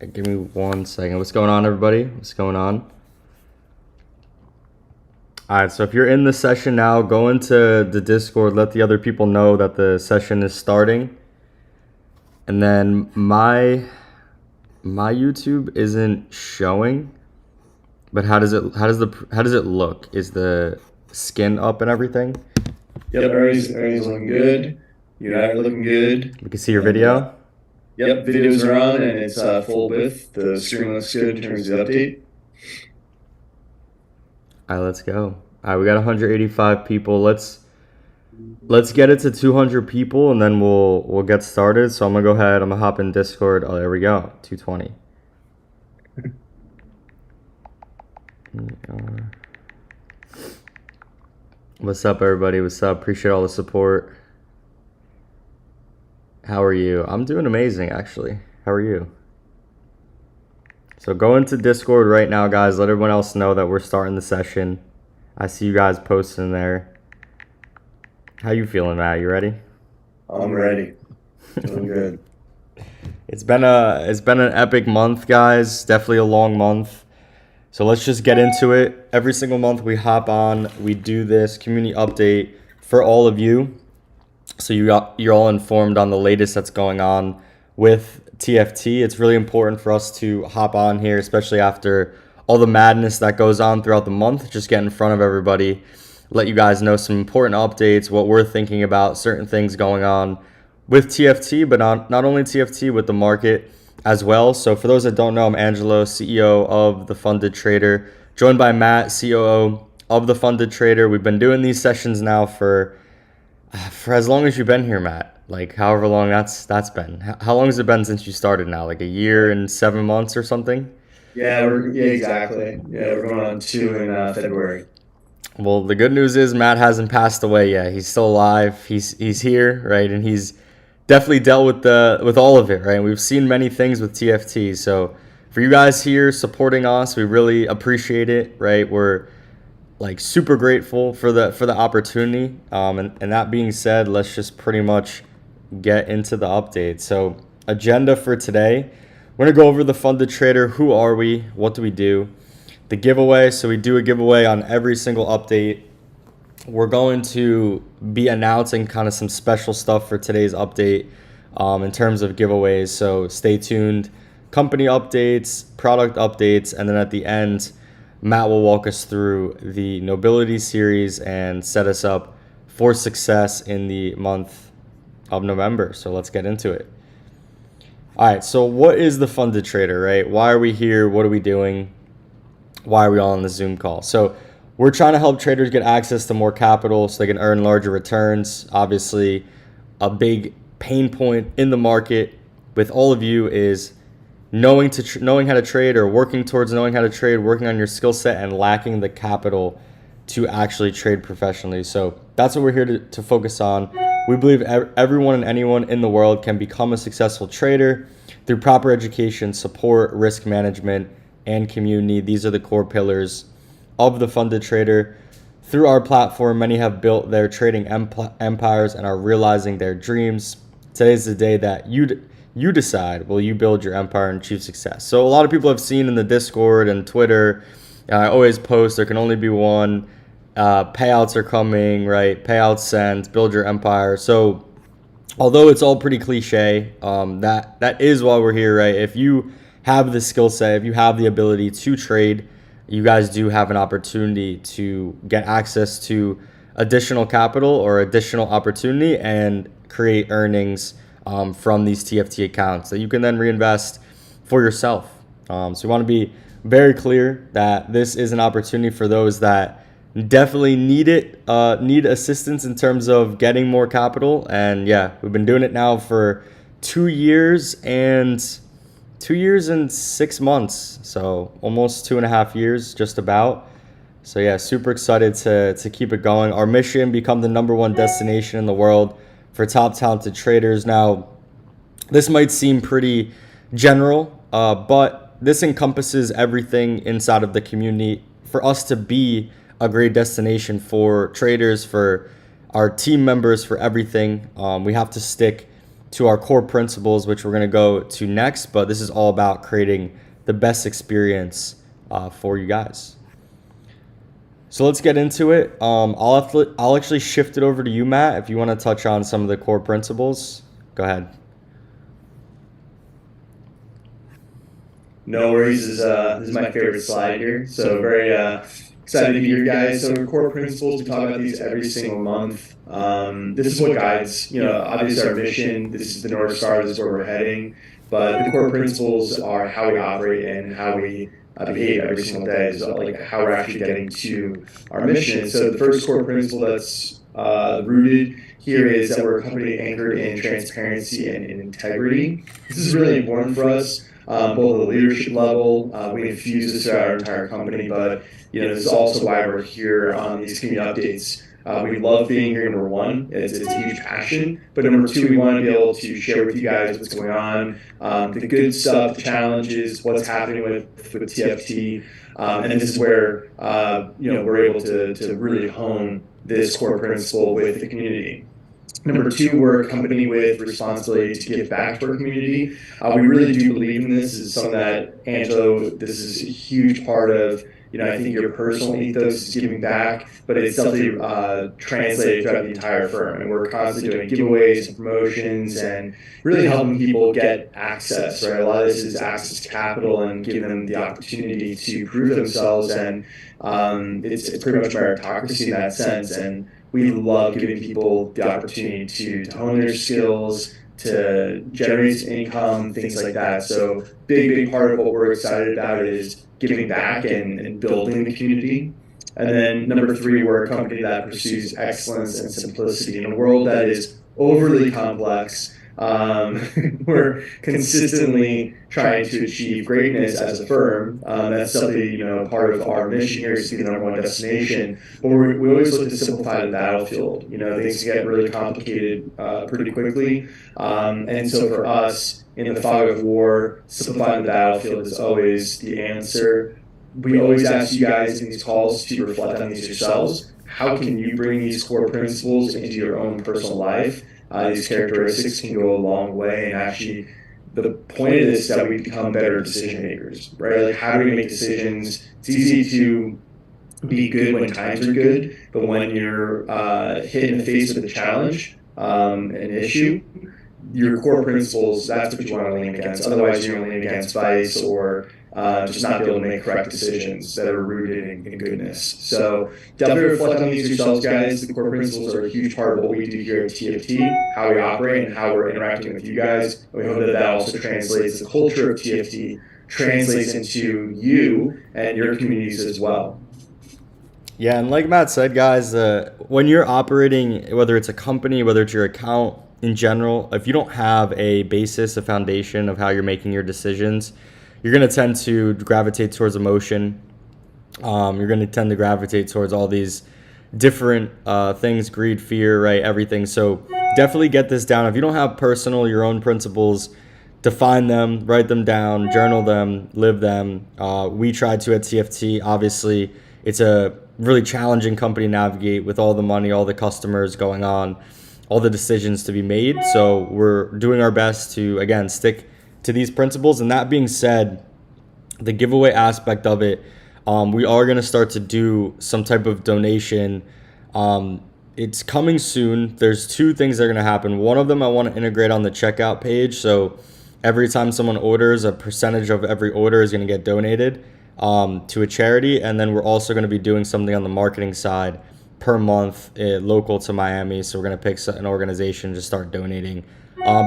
Give me 1 second. What's going on, everybody? What's going on? All right, so if you're in the session now, go into the Discord, let the other people know that the session is starting. And then my YouTube isn't showing, but how does it look? Is the skin up and everything? Yep, everything's looking good. You are looking good. We can see your video. Yep, videos are on and it's full width. The screen looks good in terms of the update. All right, let's go. All right, we got 185 people. Let's get it to 200 people, and then we'll get started. So I'm gonna go ahead. I'm gonna hop in Discord. Oh, there we go. 220. What's up, everybody? What's up? Appreciate all the support. How are you? I'm doing amazing, actually. How are you? So go into Discord right now, guys. Let everyone else know that we're starting the session. I see you guys posting there. How you feeling, Matt? You ready? I'm ready. Doing good. It's been an epic month, guys. Definitely a long month. So let's just get into it. Every single month we hop on, we do this community update for all of you. So you're all informed on the latest that's going on with TFT. It's really important for us to hop on here, especially after all the madness that goes on throughout the month. Just get in front of everybody, let you guys know some important updates, what we're thinking about, certain things going on with TFT, but not only TFT, with the market as well. So for those that don't know, I'm Angelo, CEO of The Funded Trader, joined by Matt, COO of The Funded Trader. We've been doing these sessions now for as long as you've been here, Matt. Like however long that's been. How long has it been since you started now? Like a year and 7 months or something? Yeah, exactly. Yeah, we're going on 2 in February. Well, the good news is Matt hasn't passed away yet. He's still alive. He's here, right? And he's definitely dealt with all of it, right? And we've seen many things with TFT. So for you guys here supporting us, we really appreciate it, right? We're like super grateful for the opportunity. And that being said, let's just pretty much get into the update. So agenda for today, we're gonna go over the Funded Trader. Who are we? What do we do? The giveaway. So we do a giveaway on every single update. We're going to be announcing kind of some special stuff for today's update in terms of giveaways. So stay tuned. Company updates, product updates, and then at the end, Matt will walk us through the Nobility series and set us up for success in the month of November. So let's get into it. All right, so what is the Funded Trader, right? Why are we here? What are we doing? Why are we all on the Zoom call? So we're trying to help traders get access to more capital so they can earn larger returns. Obviously, a big pain point in the market with all of you is knowing how to trade, or working towards knowing how to trade, working on your skill set, and lacking the capital to actually trade professionally. So that's what we're here to focus on. We believe everyone and anyone in the world can become a successful trader through proper education, support, risk management, and community. These are the core pillars of the Funded Trader. Through our platform, many have built their trading empires and are realizing their dreams. Today's the day that you decide, will you build your empire and achieve success? So a lot of people have seen in the Discord and Twitter, I always post there can only be one. Payouts are coming, right? Payouts sent, build your empire. So although it's all pretty cliche, that is why we're here, right? If you have the skill set, if you have the ability to trade, you guys do have an opportunity to get access to additional capital or additional opportunity and create earnings from these TFT accounts that you can then reinvest for yourself. So we want to be very clear that this is an opportunity for those that definitely need assistance in terms of getting more capital. And yeah, we've been doing it now for 2 years and 6 months, so almost 2.5 years, just about. So yeah, super excited to keep it going. Our mission: become the #1 destination in the world for top talented traders. Now, this might seem pretty general, but this encompasses everything inside of the community for us to be a great destination for traders, for our team members, for everything. We have to stick to our core principles, which we're going to go to next. But this is all about creating the best experience for you guys. So let's get into it. I'll actually shift it over to you, Matt, if you want to touch on some of the core principles. Go ahead. No worries. This is my favorite slide here. So very excited to be here, guys. So core principles, we talk about these every single month. This is what guides, obviously our mission. This is the North Star. This is where we're heading. But the core principles are how we operate and how we behave every single day. So like how we're actually getting to our mission. So the first core principle that's rooted here is that we're a company anchored in transparency and in integrity. This is really important for us, both at the leadership level. We infuse this throughout our entire company, but this is also why we're here on these community updates. We love being here, number one. It's a huge passion. But number two, we want to be able to share with you guys what's going on, the good stuff, the challenges, what's happening with TFT. And this is where we're able to really hone this core principle with the community. Number two, we're a company with responsibility to give back to our community. We really do believe in this. This is something that, Angelo, this is a huge part of, I think your personal ethos is giving back, but it's definitely translated throughout the entire firm. And we're constantly doing giveaways and promotions and really helping people get access, right? A lot of this is access to capital and giving them the opportunity to prove themselves. And it's pretty much meritocracy in that sense. And we love giving people the opportunity to hone their skills, to generate income, things like that. So big part of what we're excited about is giving back and building the community. And then number three, we're a company that pursues excellence and simplicity in a world that is overly complex. We're consistently trying to achieve greatness as a firm. That's something, part of our mission here is to be the number one destination. But we always look to simplify the battlefield. Things get really complicated pretty quickly. And so for us, in the fog of war, simplifying the battlefield is always the answer. We always ask you guys in these calls to reflect on these yourselves. How can you bring these core principles into your own personal life? These characteristics can go a long way, and actually the point of this is that we become better decision makers, right? Like how do we make decisions? It's easy to be good when times are good, but when you're hit in the face with a challenge, an issue, your core principles, that's what you want to lean against. Otherwise, you're going to lean against vice or just not be able to make correct decisions that are rooted in goodness. So definitely reflect on these yourselves, guys. The core principles are a huge part of what we do here at TFT, how we operate and how we're interacting with you guys. And we hope that also translates the culture of TFT, translates into you and your communities as well. Yeah, and like Matt said, guys, when you're operating, whether it's a company, whether it's your account in general, if you don't have a basis, a foundation of how you're making your decisions, you're going to tend to gravitate towards emotion. You're going to tend to gravitate towards all these different things, greed, fear, right? Everything. So definitely get this down. If you don't have your own principles, define them, write them down, journal them, live them. We tried to at TFT. Obviously, it's a really challenging company to navigate with all the money, all the customers going on, all the decisions to be made. So we're doing our best to, again, stick to these principles. And that being said, the giveaway aspect of it, we are going to start to do some type of donation. It's coming soon. There's two things that are going to happen. One of them I want to integrate on the checkout page. So every time someone orders, a percentage of every order is going to get donated to a charity. And then we're also going to be doing something on the marketing side per month local to Miami. So we're going to pick an organization to start donating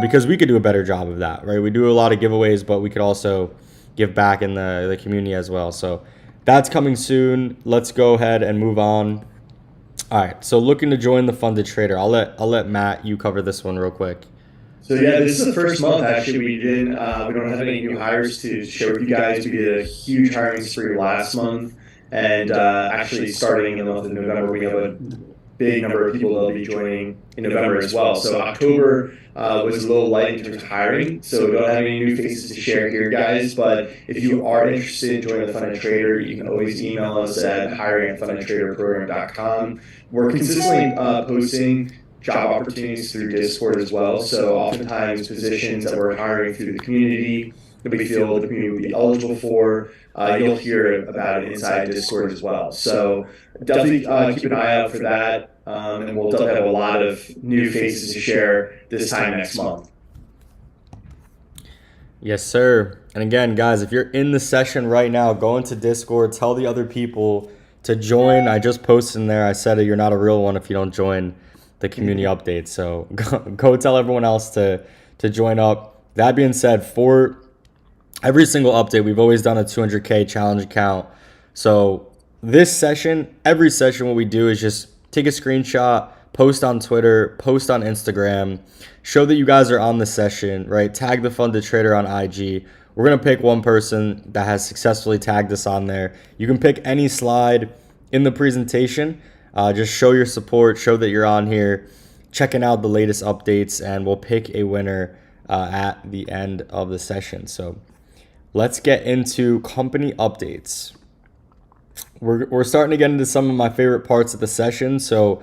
because we could do a better job of that, right? We do a lot of giveaways, but we could also give back in the community as well. So that's coming soon. Let's go ahead and move on. All right. So looking to join the funded trader. I'll let Matt, you cover this one real quick. So yeah, this is the first month actually we don't have any new hires to share with you guys. We did a huge hiring spree last month, and actually starting in the month of November, we have a big number of people that will be joining in November as well. So October was a little light in terms of hiring, so we don't have any new faces to share here, guys. But if you are interested in joining the Funded Trader, you can always email us at hiring@fundedtraderprogram.com. We're consistently posting job opportunities through Discord as well. So oftentimes positions that we're hiring through the community that we feel the community would be eligible for, you'll hear about it inside Discord as well. So definitely keep an eye out for that. And we'll definitely have a lot of new faces to share this time next month. Yes, sir. And again, guys, if you're in the session right now, go into Discord, tell the other people to join. I just posted in there. I said you're not a real one if you don't join the community updates. So go tell everyone else to join up. That being said, for every single update, we've always done a 200K challenge account. So this session, every session, what we do is just take a screenshot, post on Twitter, post on Instagram, show that you guys are on the session, right? Tag the Funded Trader on IG. We're going to pick one person that has successfully tagged us on there. You can pick any slide in the presentation. Just show your support, show that you're on here, checking out the latest updates, and we'll pick a winner at the end of the session. So let's get into company updates. We're starting to get into some of my favorite parts of the session. So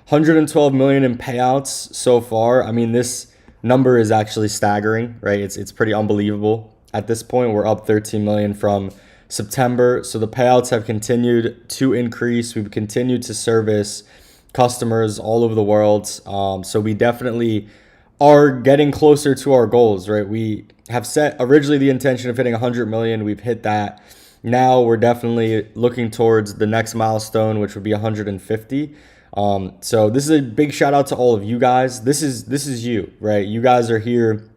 112 million in payouts so far. I mean, this number is actually staggering, right? It's pretty unbelievable. At this point, we're up 13 million from September. So the payouts have continued to increase. We've continued to service customers all over the world. So we definitely are getting closer to our goals, right? We have set originally the intention of hitting 100 million. We've hit that. Now we're definitely looking towards the next milestone, which would be 150. So this is a big shout out to all of you guys. This is you, right? You guys are here.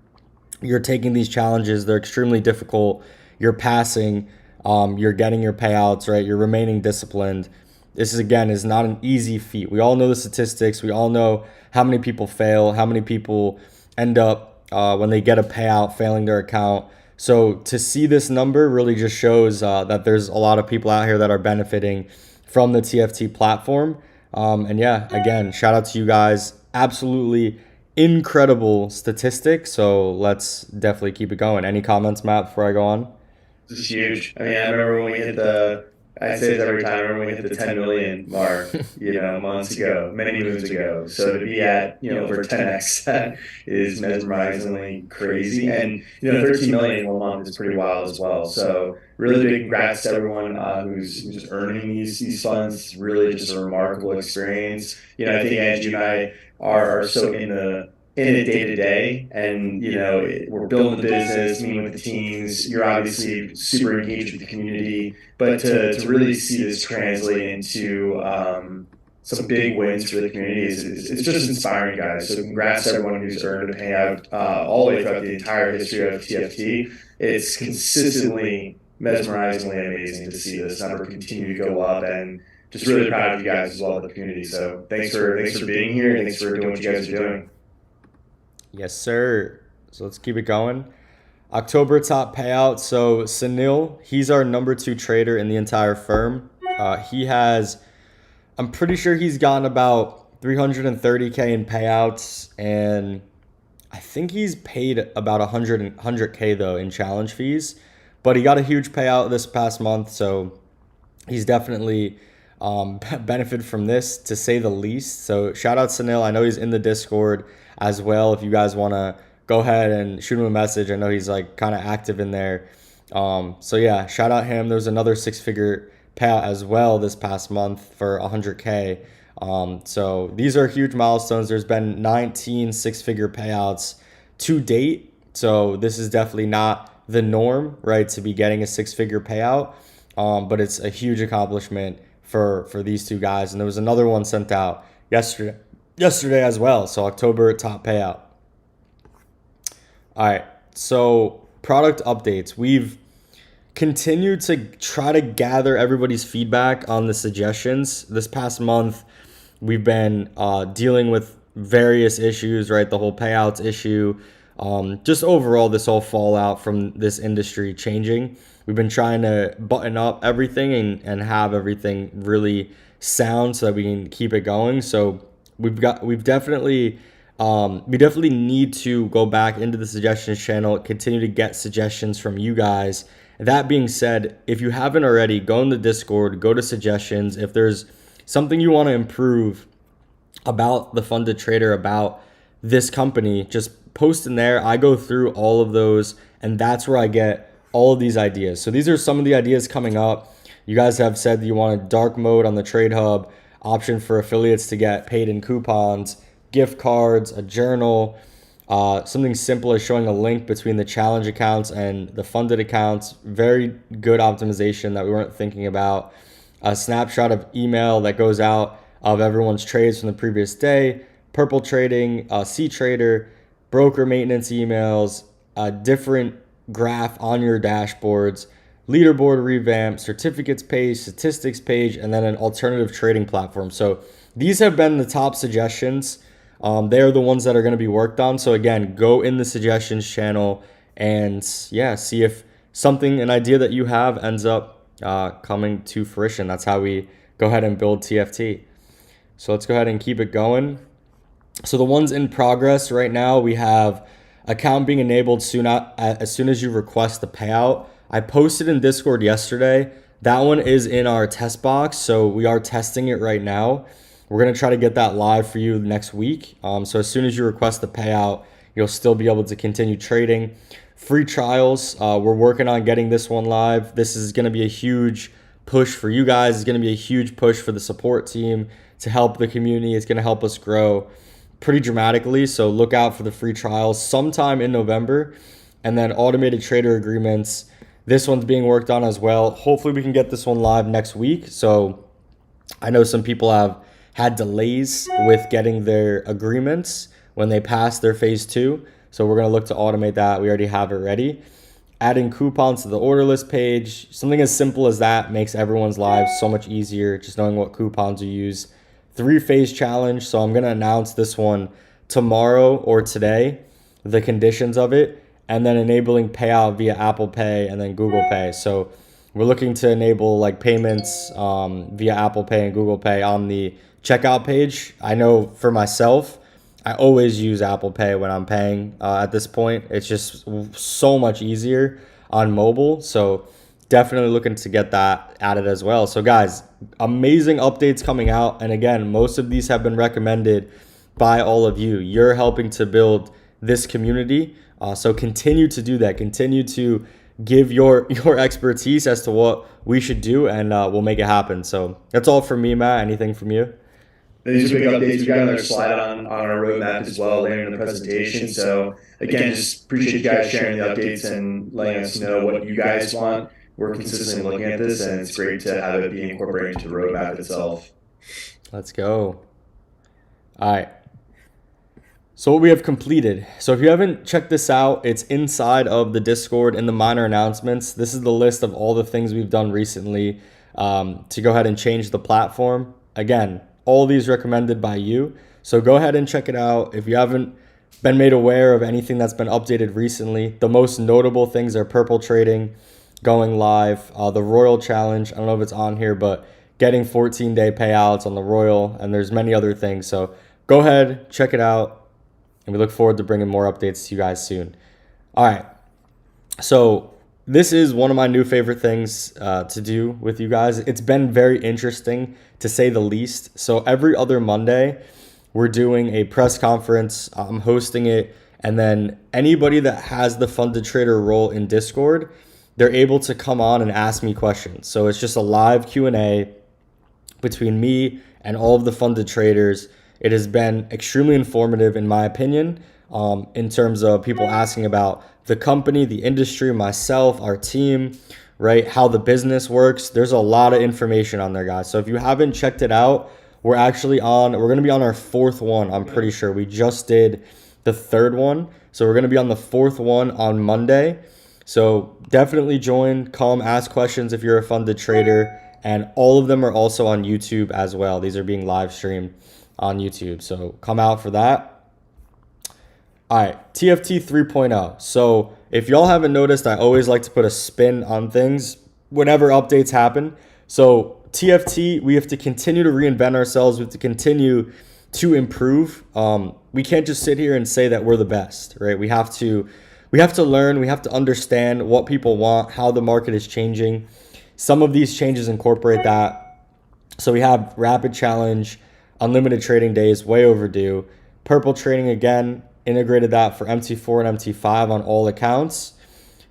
You're taking these challenges. They're extremely difficult. You're passing. You're getting your payouts, right? You're remaining disciplined. This is not an easy feat. We all know the statistics. We all know how many people fail, how many people end up when they get a payout failing their account. So to see this number really just shows that there's a lot of people out here that are benefiting from the TFT platform. And yeah, again, shout out to you guys. Absolutely incredible statistics. So let's definitely keep it going. Any comments, Matt, before I go on? This is huge. I mean, I remember when we hit I say this every time, I remember when we hit the 10 million mark, months ago, many moons ago. So to be at, over 10x that is mesmerizingly crazy. And, 13 million in 1 month is pretty wild as well. So really big congrats to everyone who's earning these funds. It's really just a remarkable experience. I think Angie and I are so in it day to day, and we're building the business, meeting with the teams. You're obviously super engaged with the community, but to really see this translate into some big wins for the community it's just inspiring, guys. So congrats to everyone who's earned a payout all the way throughout the entire history of TFT. It's consistently mesmerizingly amazing to see this number continue to go up, and just really proud of you guys as well, the community. So thanks for being here. Thanks for doing what you guys are doing. Yes, sir. So let's keep it going. October top payout. So Sunil, he's our number 2 trader in the entire firm. I'm pretty sure he's gotten about 330K in payouts, and I think he's paid about 100K though in challenge fees. But he got a huge payout this past month, so he's definitely benefited from this, to say the least. So shout out Sunil. I know he's in the Discord as well. If you guys want to go ahead and shoot him a message, I know he's kind of active in there. So yeah, shout out him. There's another 6-figure payout as well this past month for 100K. So these are huge milestones. There's been 19 6-figure payouts to date. So this is definitely not the norm, right, to be getting a 6-figure payout. But it's a huge accomplishment for these two guys. And there was another one sent out yesterday as well. So October top payout. All right. So product updates. We've continued to try to gather everybody's feedback on the suggestions. This past month, we've been dealing with various issues, right? The whole payouts issue, just overall this whole fallout from this industry changing. We've been trying to button up everything and have everything really sound so that we can keep it going. So we definitely need to go back into the suggestions channel, continue to get suggestions from you guys. That being said, if you haven't already, go in the Discord, go to suggestions. If there's something you want to improve about the funded trader, about this company, just post in there. I go through all of those, and that's where I get all of these ideas. So these are some of the ideas coming up. You guys have said that you want a dark mode on the Trade Hub, option for affiliates to get paid in coupons, gift cards, a journal, something simple as showing a link between the challenge accounts and the funded accounts. Very good optimization that we weren't thinking about. A snapshot of email that goes out of everyone's trades from the previous day. Purple trading, C trader, broker maintenance emails, a different graph on your dashboards, leaderboard revamp, certificates page, statistics page, and then an alternative trading platform. So these have been the top suggestions. They are the ones that are going to be worked on. So again, go in the suggestions channel and yeah, see if something, an idea that you have ends up coming to fruition. That's how we go ahead and build TFT. So let's go ahead and keep it going. So the ones in progress right now, we have account being enabled as soon as you request the payout. I posted in Discord yesterday. That one is in our test box, so we are testing it right now. We're going to try to get that live for you next week. So as soon as you request the payout, you'll still be able to continue trading. Free trials, we're working on getting this one live. This is going to be a huge push for you guys. It's going to be a huge push for the support team to help the community. It's going to help us grow pretty dramatically. So look out for the free trials sometime in November. And then automated trader agreements. This one's being worked on as well. Hopefully we can get this one live next week. So I know some people have had delays with getting their agreements when they pass their phase 2. So we're going to look to automate that. We already have it ready. Adding coupons to the order list page. Something as simple as that makes everyone's lives so much easier, just knowing what coupons you use. 3-phase challenge. So I'm going to announce this one tomorrow or today, the conditions of it, and then enabling payout via Apple Pay and then Google Pay. So we're looking to enable like payments via Apple Pay and Google Pay on the checkout page. I know for myself, I always use Apple Pay when I'm paying at this point. It's just so much easier on mobile. So definitely looking to get that added as well. So guys, amazing updates coming out. And again, most of these have been recommended by all of you. You're helping to build this community. So continue to do that. Continue to give your expertise as to what we should do, and we'll make it happen. So that's all from me, Matt. Anything from you? These are big updates. We got another slide on our roadmap as well later in the presentation. So again, just appreciate you guys sharing the updates and letting us know what you guys want. We're consistently looking at this, and it's great to have it be incorporated into the roadmap itself. Let's go. All right. So what we have completed. So if you haven't checked this out, it's inside of the Discord in the minor announcements. This is the list of all the things we've done recently to go ahead and change the platform. Again, all these recommended by you. So go ahead and check it out. If you haven't been made aware of anything that's been updated recently, the most notable things are purple trading going live, the Royal Challenge. I don't know if it's on here, but getting 14-day payouts on the Royal, and there's many other things. So go ahead, check it out, and we look forward to bringing more updates to you guys soon. All right. So this is one of my new favorite things to do with you guys. It's been very interesting, to say the least. So every other Monday, we're doing a press conference. I'm hosting it. And then anybody that has the funded trader role in Discord, they're able to come on and ask me questions. So it's just a live Q&A between me and all of the funded traders. It has been extremely informative, in my opinion, in terms of people asking about the company, the industry, myself, our team, right? How the business works. There's a lot of information on there, guys. So if you haven't checked it out, we're going to be on our 4th one. I'm pretty sure we just did the 3rd one. So we're going to be on the 4th one on Monday. So definitely join, come ask questions if you're a funded trader. And all of them are also on YouTube as well. These are being live streamed on YouTube. So come out for that. All right, TFT 3.0. So if y'all haven't noticed, I always like to put a spin on things whenever updates happen. So TFT, we have to continue to reinvent ourselves. We have to continue to improve. We can't just sit here and say that we're the best, right? We have to learn. We have to understand what people want, how the market is changing. Some of these changes incorporate that. So we have rapid challenge, Unlimited trading days, way overdue. Purple trading again, integrated that for MT4 and MT5 on all accounts.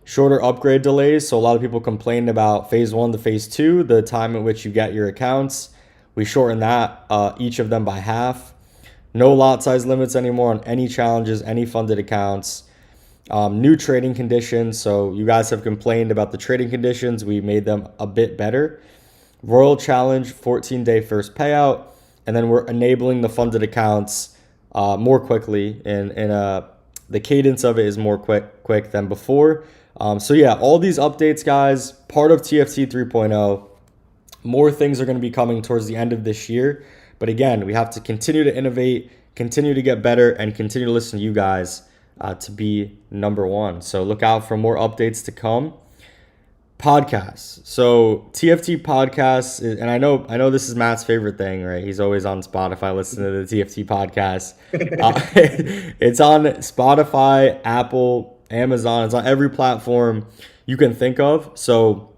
Shorter upgrade delays. So a lot of people complained about phase 1 to phase 2, the time at which you get your accounts. We shortened that, each of them by half. No lot size limits anymore on any challenges, any funded accounts. New trading conditions. So you guys have complained about the trading conditions. We made them a bit better. Royal Challenge, 14-day first payout. And then we're enabling the funded accounts more quickly. And the cadence of it is more quick than before. So yeah, all these updates, guys, part of TFT 3.0. More things are going to be coming towards the end of this year. But again, we have to continue to innovate, continue to get better, and continue to listen to you guys to be number one. So look out for more updates to come. Podcasts. So TFT podcasts, and I know this is Matt's favorite thing, right? He's always on Spotify listening to the TFT podcast. It's on Spotify, Apple, Amazon. It's on every platform you can think of. So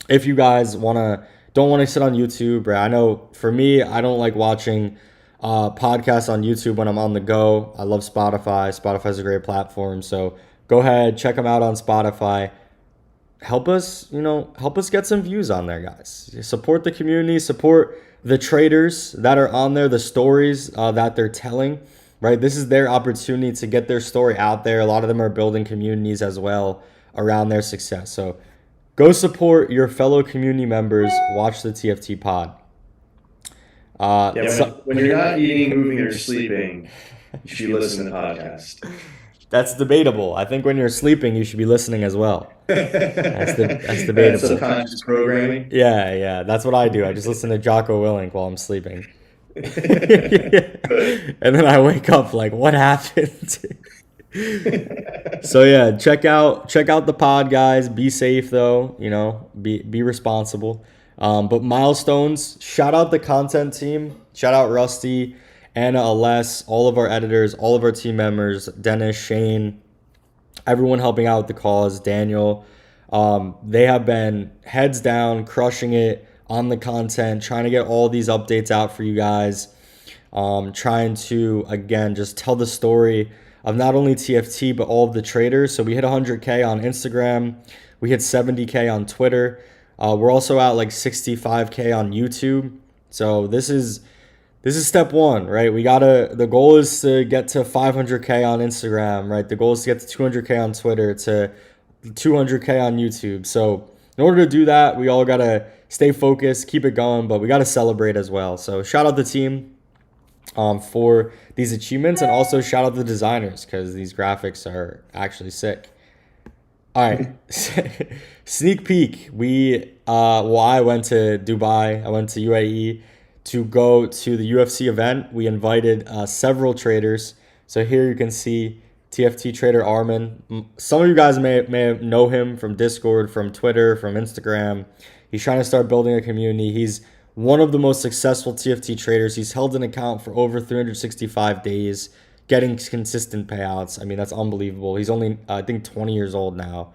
if you guys don't want to sit on YouTube, right? I know for me, I don't like watching podcasts on YouTube when I'm on the go. I love Spotify. Spotify's a great platform. So go ahead, check them out on Spotify. Help us get some views on there, guys. Support the community, support the traders that are on there, the stories that they're telling, right? This is their opportunity to get their story out there. A lot of them are building communities as well around their success. So go support your fellow community members. Watch the TFT pod. When you're not eating, moving, or sleeping, you should be listening to the podcast. That's debatable. I think when you're sleeping, you should be listening as well. That's debatable. That's subconscious programming. Yeah. That's what I do. I just listen to Jocko Willink while I'm sleeping. And then I wake up like, what happened? So yeah, check out the pod, guys. Be safe though, be responsible. But milestones, shout out the content team. Shout out Rusty, Anna, Aless, all of our editors, all of our team members, Dennis, Shane, everyone helping out with the cause, Daniel. They have been heads down, crushing it on the content, trying to get all these updates out for you guys. Trying to, again, just tell the story of not only TFT, but all of the traders. So we hit 100K on Instagram. We hit 70K on Twitter. We're also at like 65K on YouTube. So this is step one, right? The goal is to get to 500K on Instagram, right? The goal is to get to 200K on Twitter, to 200K on YouTube. So in order to do that, we all got to stay focused, keep it going, but we got to celebrate as well. So shout out the team for these achievements, and also shout out the designers because these graphics are actually sick. All right, sneak peek. I went to Dubai. I went to UAE to go to the UFC event. We invited several traders. So here you can see TFT trader Armin. Some of you guys may know him from Discord, from Twitter, from Instagram. He's trying to start building a community. He's one of the most successful TFT traders. He's held an account for over 365 days, getting consistent payouts. I mean, that's unbelievable. He's only, I think, 20 years old now.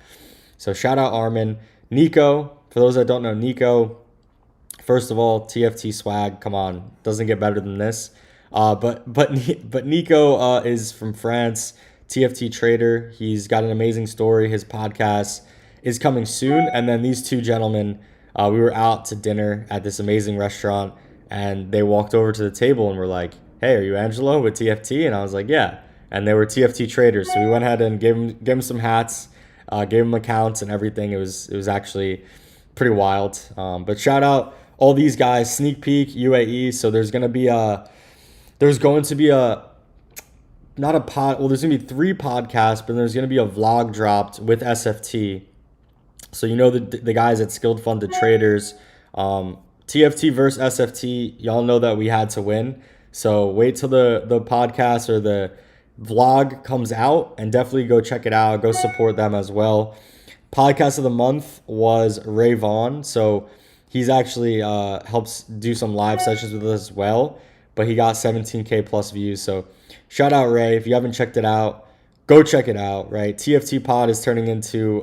So shout out Armin. Nico, for those that don't know Nico, first of all, TFT swag, come on, doesn't get better than this. But Nico is from France, TFT trader. He's got an amazing story. His podcast is coming soon. And then these two gentlemen, we were out to dinner at this amazing restaurant, and they walked over to the table and were like, "Hey, are you Angelo with TFT?" And I was like, "Yeah." And they were TFT traders. So we went ahead and gave them some hats, gave them accounts and everything. It was actually pretty wild. But shout out all these guys. Sneak peek UAE. So there's going to be there's going to be 3 podcasts, but there's going to be a vlog dropped with SFT. So the guys at Skilled Funded Traders, TFT versus SFT, y'all know that we had to win. So wait till the podcast or the vlog comes out, and definitely go check it out. Go support them as well. Podcast of the month was Ray Vaughn. So he's actually helps do some live sessions with us as well, but he got 17K plus views. So shout out Ray. If you haven't checked it out, go check it out, right? TFT pod is turning into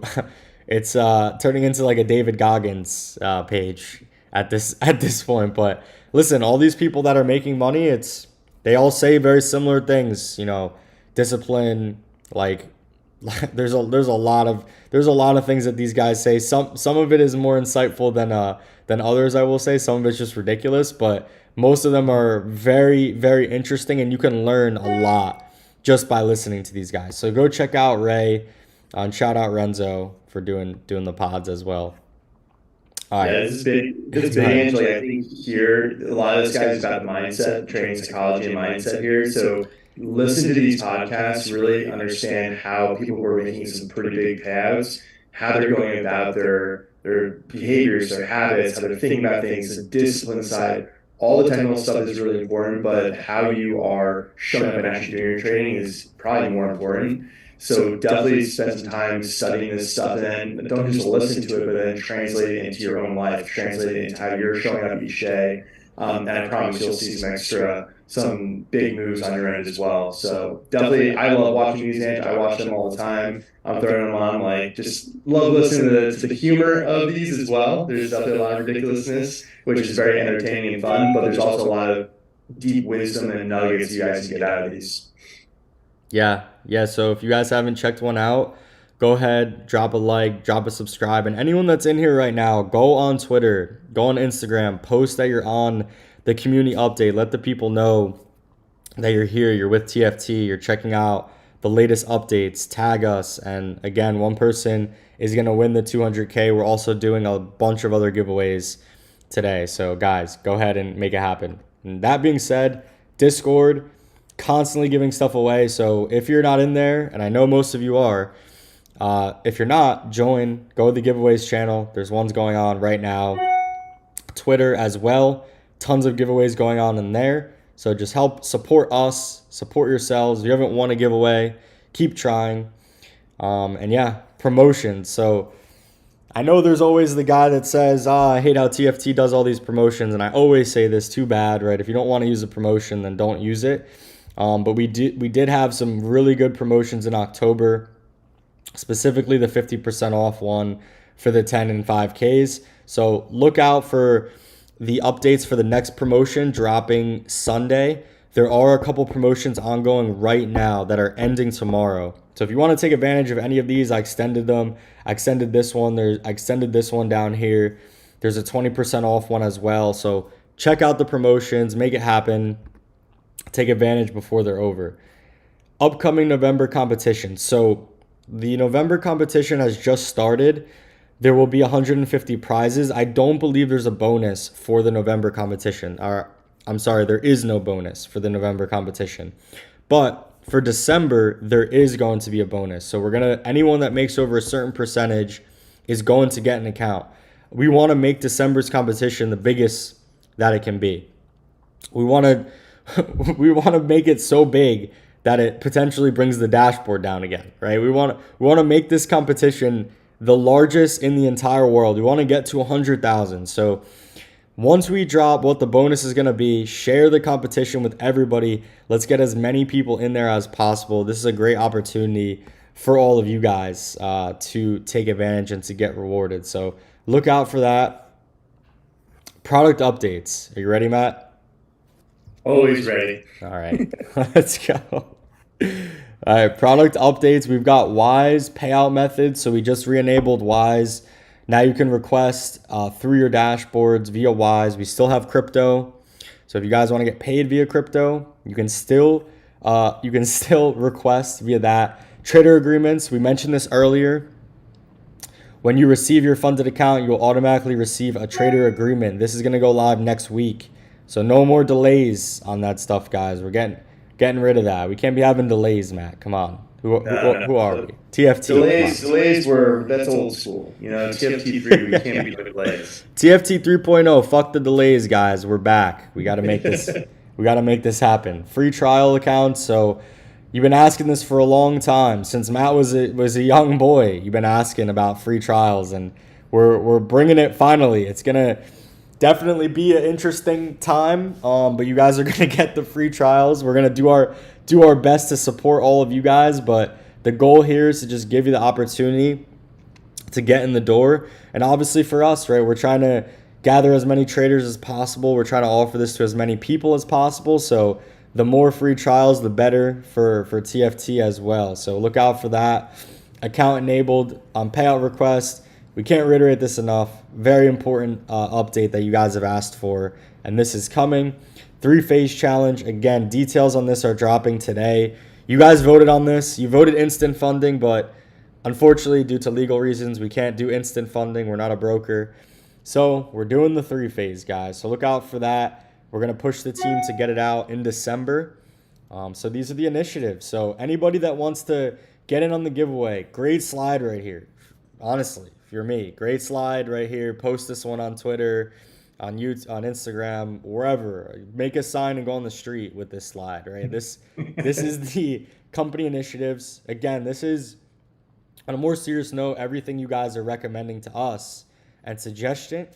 turning into like a David Goggins page at this point, but listen, all these people that are making money, they all say very similar things, discipline, like there's a lot of things that these guys say. Some of it is more insightful than others, I will say. Some of it's just ridiculous, but most of them are very, very interesting, and you can learn a lot just by listening to these guys. So go check out Ray, and shout out Renzo for doing the pods as well. All Yeah, right. this is big. This is big, Angela. I think here a lot of this guys about the mindset, training psychology and mindset here. So listen to these podcasts, really understand how people who are making some pretty big payouts, how they're going about their behaviors, their habits, how they're thinking about things, the discipline side. All the technical stuff is really important, but how you are showing up and actually doing your training is probably more important. So definitely spend some time studying this stuff, and then don't just listen to it, but then translate it into your own life, translate it into how you're showing up each day. And I promise you'll see some big moves on your end as well. So definitely, I love watching these games. I watch them all the time. I'm throwing them on, like, just love listening to the humor of these as well. There's definitely a lot of ridiculousness, which is very entertaining and fun, but there's also a lot of deep wisdom and nuggets you guys can get out of these. Yeah. So if you guys haven't checked one out, go ahead, drop a like, drop a subscribe. And anyone that's in here right now, go on Twitter, go on Instagram, post that you're on the community update. Let the people know that you're here, you're with TFT, you're checking out the latest updates. Tag us. And again, one person is going to win the 200K. We're also doing a bunch of other giveaways today. So guys, go ahead and make it happen. And that being said, Discord, constantly giving stuff away. So if you're not in there, and I know most of you are, if you're not, join, go to the giveaways channel. There's ones going on right now. Twitter as well. Tons of giveaways going on in there. So just help support us, support yourselves. If you haven't won a giveaway, keep trying. And yeah, promotions. So I know there's always the guy that says, I hate how TFT does all these promotions. And I always say this, too bad, right? If you don't want to use a promotion, then don't use it. But we did have some really good promotions in October, specifically the 50% off one for the 10 and 5Ks. So look out for the updates for the next promotion dropping Sunday. There are a couple promotions ongoing right now that are ending tomorrow. So if you want to take advantage of any of these, I extended them. I extended this one. I extended this one down here. There's a 20% off one as well. So check out the promotions, make it happen. Take advantage before they're over. Upcoming November competition. So the November competition has just started. There will be 150 prizes. I don't believe there's a bonus for the November competition. I'm sorry, there is no bonus for the November competition. But for December, there is going to be a bonus. So anyone that makes over a certain percentage is going to get an account. We want to make December's competition the biggest that it can be. We want to make it so big that it potentially brings the dashboard down again, right? We want to make this competition the largest in the entire world. We want to get to 100,000. So once we drop what the bonus is going to be, share the competition with everybody. Let's get as many people in there as possible. This is a great opportunity for all of you guys to take advantage and to get rewarded. So look out for that. Product updates. Are you ready, Matt? Always ready. All right, let's go. All right, product updates. We've got Wise payout methods. So we just re-enabled Wise. Now you can request through your dashboards via Wise. We still have crypto. So if you guys want to get paid via crypto, you can still request via that. Trader agreements. We mentioned this earlier. When you receive your funded account, you will automatically receive a trader agreement. This is going to go live next week. So no more delays on that stuff, guys. We're getting rid of that. We can't be having delays, Matt. Come on. Who are we? TFT. That's old school. TFT 3, we can't be delays. TFT 3.0, fuck the delays, guys. We're back. We got to make this happen. Free trial accounts. So you've been asking this for a long time. Since Matt was a young boy, you've been asking about free trials, and we're bringing it finally. It's going to definitely be an interesting time, but you guys are going to get the free trials. We're going to do our best to support all of you guys, but the goal here is to just give you the opportunity to get in the door. And obviously for us, right, we're trying to gather as many traders as possible. We're trying to offer this to as many people as possible. So the more free trials, the better for TFT as well. So look out for that. Account enabled on payout request. We can't reiterate this enough. Very important update that you guys have asked for, and this is coming. 3-phase challenge. Again, details on this are dropping today. You guys voted on this. You voted instant funding, but unfortunately, due to legal reasons, we can't do instant funding. We're not a broker. So we're doing the 3-phase, guys. So look out for that. We're going to push the team to get it out in December. So these are the initiatives. So anybody that wants to get in on the giveaway, great slide right here. Honestly, if you're me, great slide right here. Post this one on Twitter, on YouTube, on Instagram, wherever. Make a sign and go on the street with this slide, right? This is the company initiatives. Again, this is, on a more serious note, everything you guys are recommending to us and suggesting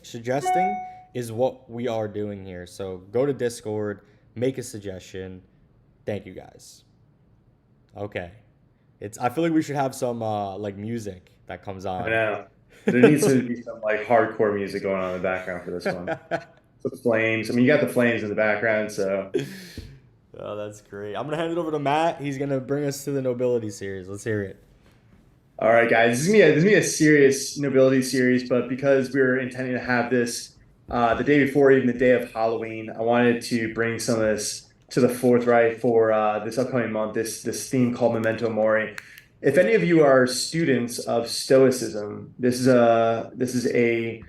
is what we are doing here. So go to Discord, make a suggestion. Thank you guys. Okay. I feel like we should have some like music that comes I on. know. There needs to be some like hardcore music going on in the background for this one. The flames. I mean, you got the flames in the background, so. Oh, that's great. I'm gonna hand it over to Matt. He's gonna bring us to the Nobility series. Let's hear it. All right, guys. This is gonna be a serious Nobility series, but because we were intending to have this the day before, even the day of Halloween, I wanted to bring some of this to the forthright for this upcoming month. This theme called Memento Mori. If any of you are students of Stoicism, this is a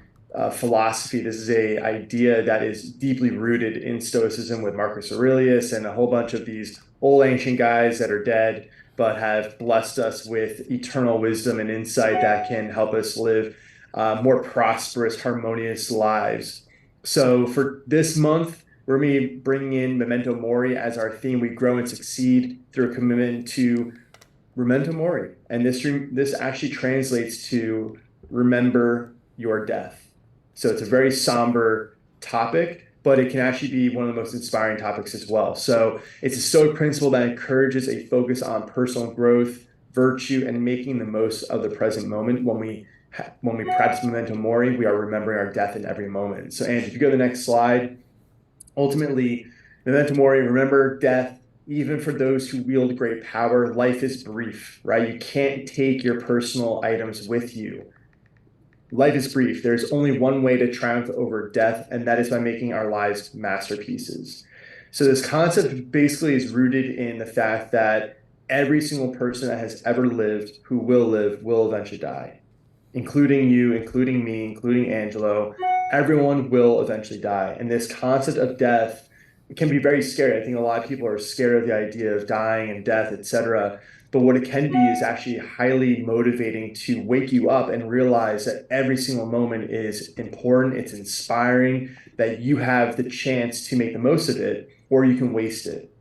philosophy. This is a idea that is deeply rooted in Stoicism with Marcus Aurelius and a whole bunch of these old ancient guys that are dead but have blessed us with eternal wisdom and insight that can help us live more prosperous, harmonious lives. So for this month, we're going to be bringing in Memento Mori as our theme. We grow and succeed through a commitment to Memento Mori. And this actually translates to remember your death. So it's a very somber topic, but it can actually be one of the most inspiring topics as well. So it's a Stoic principle that encourages a focus on personal growth, virtue, and making the most of the present moment. When we practice Memento Mori, we are remembering our death in every moment. So, Ange, if you go to the next slide, ultimately, Memento Mori, remember death. Even for those who wield great power, life is brief, right? You can't take your personal items with you. Life is brief. There's only one way to triumph over death, and that is by making our lives masterpieces. So this concept basically is rooted in the fact that every single person that has ever lived, who will live, will eventually die, including you, including me, including Angelo. Everyone will eventually die. And this concept of death can be very scary. I think a lot of people are scared of the idea of dying and death, etc. But what it can be is actually highly motivating to wake you up and realize that every single moment is important. It's inspiring, that you have the chance to make the most of it, or you can waste it.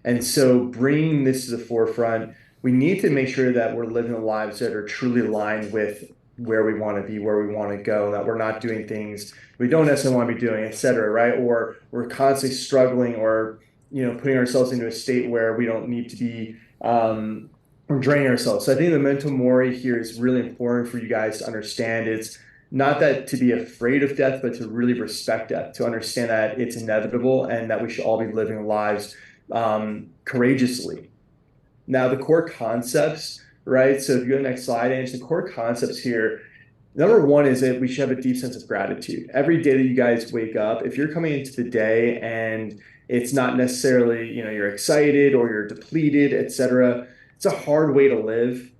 And so bringing this to the forefront, we need to make sure that we're living lives that are truly aligned with where we want to be, where we want to go, that we're not doing things we don't necessarily want to be doing, et cetera, right? Or we're constantly struggling or, putting ourselves into a state where we don't need to be, we're draining ourselves. So I think the Memento Mori here is really important for you guys to understand. It's not that to be afraid of death, but to really respect death, to understand that it's inevitable and that we should all be living lives courageously. Now, the core concepts, right? So if you go to the next slide, Ange, the core concepts here, number one is that we should have a deep sense of gratitude. Every day that you guys wake up, if you're coming into the day and it's not necessarily, you're excited or you're depleted, etc., it's a hard way to live.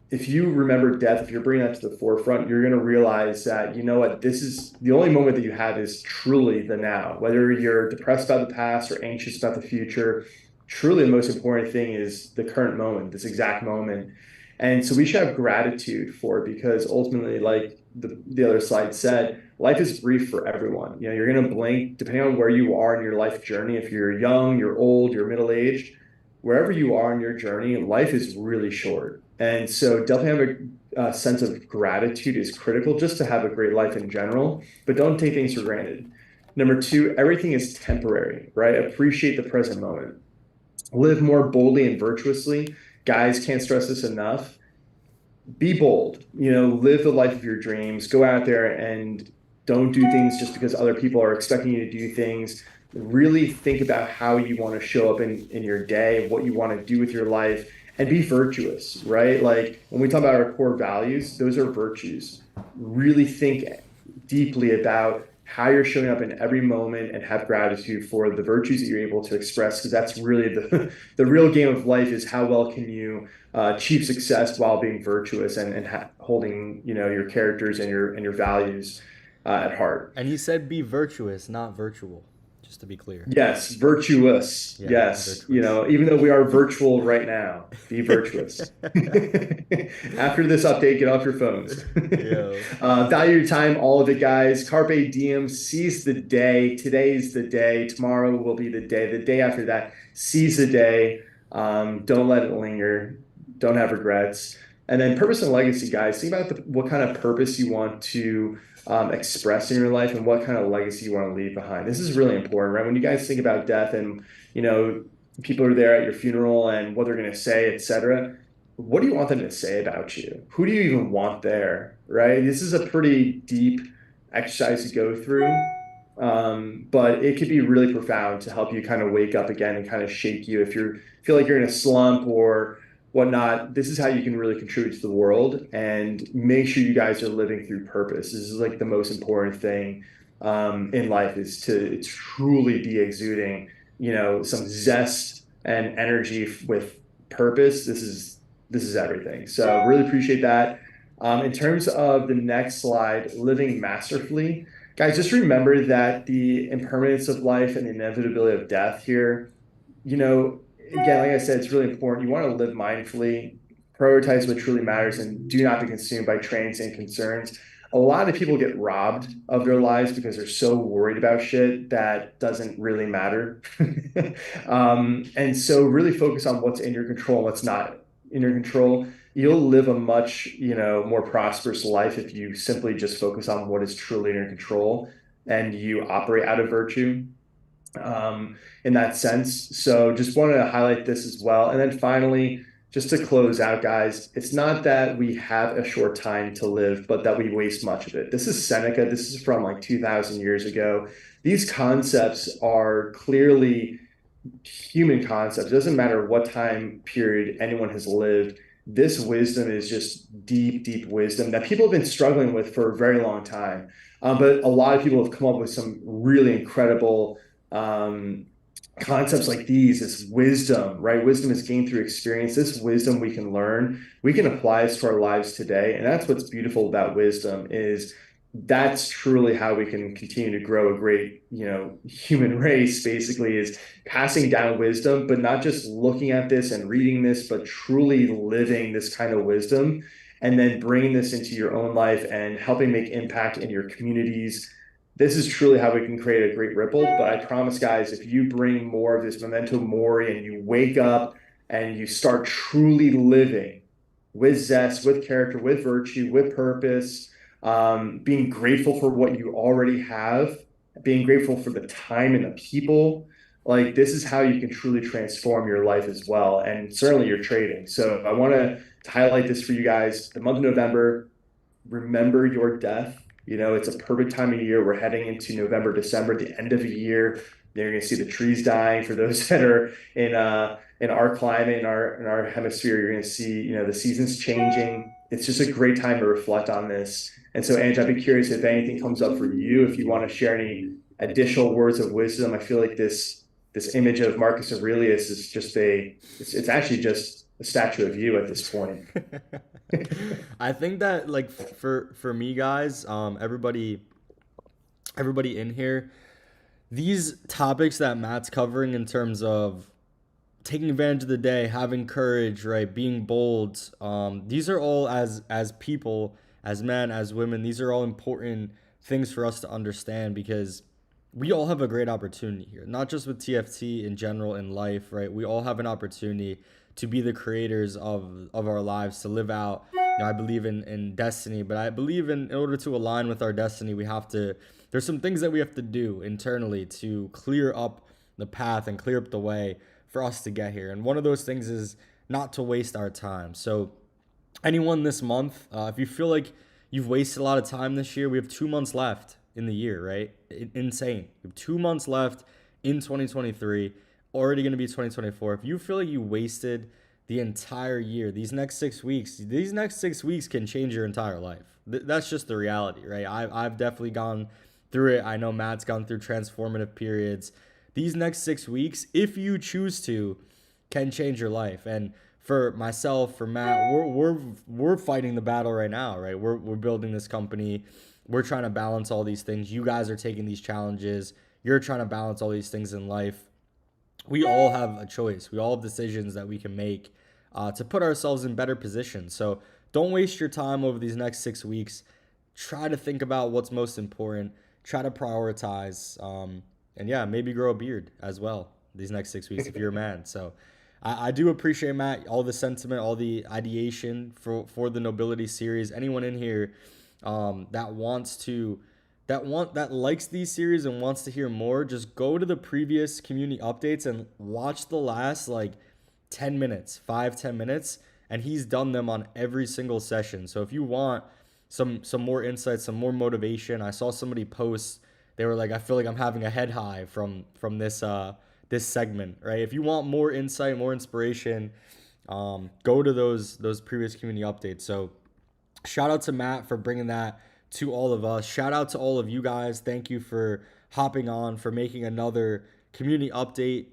If you remember death, if you're bringing that to the forefront, you're going to realize that, this is the only moment that you have is truly the now. Whether you're depressed about the past or anxious about the future, truly the most important thing is the current moment, this exact moment. And so we should have gratitude for it because ultimately, like the other slide said, life is brief for everyone. You're going to blink depending on where you are in your life journey. If you're young, you're old, you're middle-aged, wherever you are in your journey, life is really short. And so definitely have a sense of gratitude is critical just to have a great life in general, but don't take things for granted. Number two, everything is temporary, right? Appreciate the present moment. Live more boldly and virtuously. Guys, can't stress this enough. Be bold, live the life of your dreams. Go out there and Don't do things just because other people are expecting you to do things. Really think about how you want to show up in your day, what you want to do with your life, and be virtuous, right? Like when we talk about our core values, those are virtues. Really think deeply about how you're showing up in every moment and have gratitude for the virtues that you're able to express, because that's really the real game of life, is how well can you achieve success while being virtuous and holding, your characters and your values at heart. And he said be virtuous, not virtual, just to be clear. Yes, virtuous. Yeah, Yes. virtuous. Even though we are virtual right now, be virtuous. After this update, get off your phones. Yo. Value your time, all of it, guys. Carpe diem, seize the day. Today's the day. Tomorrow will be the day. The day after that, seize the day. Don't let it linger. Don't have regrets. And then purpose and legacy, guys. Think about what kind of purpose you want to express in your life and what kind of legacy you want to leave behind. This is really important, right? When you guys think about death and, people are there at your funeral and what they're going to say, etc. What do you want them to say about you? Who do you even want there, right? This is a pretty deep exercise to go through. But it could be really profound to help you kind of wake up again and kind of shake you if you feel like you're in a slump or whatnot. This is how you can really contribute to the world and make sure you guys are living through purpose. This is like the most important thing in life, is to truly be exuding, some zest and energy with purpose. This is everything. So really appreciate that. In terms of the next slide, living masterfully, guys, just remember that the impermanence of life and the inevitability of death here, again, like I said, it's really important. You want to live mindfully, prioritize what truly matters, and do not be consumed by transient concerns. A lot of people get robbed of their lives because they're so worried about shit that doesn't really matter. And so really focus on what's in your control and what's not in your control. You'll live a much, more prosperous life if you simply just focus on what is truly in your control and you operate out of virtue in that sense. So just wanted to highlight this as well. And then finally, just to close out, guys, it's not that we have a short time to live, but that we waste much of it. This is Seneca. This is from like 2,000 years ago. These concepts are clearly human concepts. It doesn't matter what time period anyone has lived. This wisdom is just deep, deep wisdom that people have been struggling with for a very long time. But a lot of people have come up with some really incredible um, concepts like these. This wisdom, right? Wisdom is gained through experience. This wisdom we can learn, we can apply this to our lives today. And that's what's beautiful about wisdom, is that's truly how we can continue to grow a great, human race, basically, is passing down wisdom, but not just looking at this and reading this, but truly living this kind of wisdom and then bringing this into your own life and helping make impact in your communities. This is truly how we can create a great ripple. But I promise, guys, if you bring more of this memento mori and you wake up and you start truly living with zest, with character, with virtue, with purpose, being grateful for what you already have, being grateful for the time and the people. Like, this is how you can truly transform your life as well, and certainly your trading. So I want to highlight this for you guys. The month of November, remember your death. It's a perfect time of year. We're heading into November, December, the end of the year. You're going to see the trees dying. For those that are in our climate, in our hemisphere, you're going to see, the seasons changing. It's just a great time to reflect on this. And so, Ange, I'd be curious if anything comes up for you, if you want to share any additional words of wisdom. I feel like this image of Marcus Aurelius is just it's actually just a statue of you at this point. I think that like for me guys, everybody in here, these topics that Matt's covering in terms of taking advantage of the day, having courage, right, being bold, these are all as people, as men, as women, these are all important things for us to understand because we all have a great opportunity here, not just with TFT in general in life, right? We all have an opportunity to be the creators of our lives, to live out. I believe in destiny, but I believe in order to align with our destiny, there's some things that we have to do internally to clear up the path and clear up the way for us to get here. And one of those things is not to waste our time. So anyone this month, if you feel like you've wasted a lot of time this year, we have 2 months left. in the year, right? Insane. You have 2 months left in 2023, already going to be 2024. If you feel like you wasted the entire year, these next 6 weeks can change your entire life. That's just the reality, right? I've definitely gone through it. I know Matt's gone through transformative periods. These next 6 weeks, if you choose to, can change your life. And for myself, for Matt, we're fighting the battle right now, right? We're building this company. We're trying to balance all these things. You guys are taking these challenges. You're trying to balance all these things in life. We all have a choice. We all have decisions that we can make to put ourselves in better positions. So don't waste your time over these next 6 weeks. Try to think about what's most important. Try to prioritize. And yeah, maybe grow a beard as well these next 6 weeks if you're a man. So I do appreciate, Matt, all the sentiment, all the ideation for the Nobility series. Anyone in here that wants to that likes these series and wants to hear more, just go to the previous community updates and watch the last like 10 minutes, 5-10 minutes, and he's done them on every single session. So if you want some more insights, some more motivation, I saw somebody post, they were like, I feel like I'm having a head high from this segment, right? If you want more insight, more inspiration, go to those previous community updates. So shout out to Matt for bringing that to all of us. Shout out to all of you guys. Thank you for hopping on, for making another community update.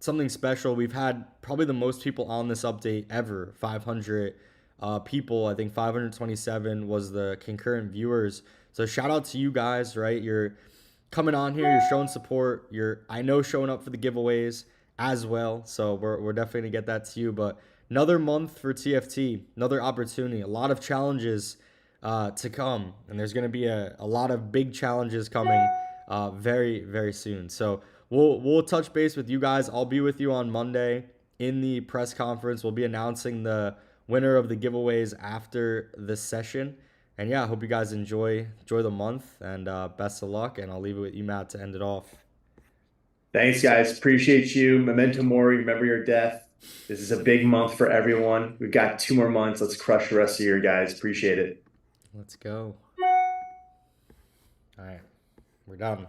Something special. We've had probably the most people on this update ever. 500 people. I think 527 was the concurrent viewers. So shout out to you guys, right? You're coming on here. You're showing support. I know, showing up for the giveaways as well. So we're definitely going to get that to you. But another month for TFT, another opportunity, a lot of challenges to come. And there's going to be a lot of big challenges coming very, very soon. So we'll touch base with you guys. I'll be with you on Monday in the press conference. We'll be announcing the winner of the giveaways after the session. And yeah, I hope you guys enjoy the month, and best of luck. And I'll leave it with you, Matt, to end it off. Thanks, guys. Appreciate you. Memento mori. Remember your death. This is a big month for everyone. We've got 2 more months. Let's crush the rest of the year, guys. Appreciate it. Let's go. All right, we're done.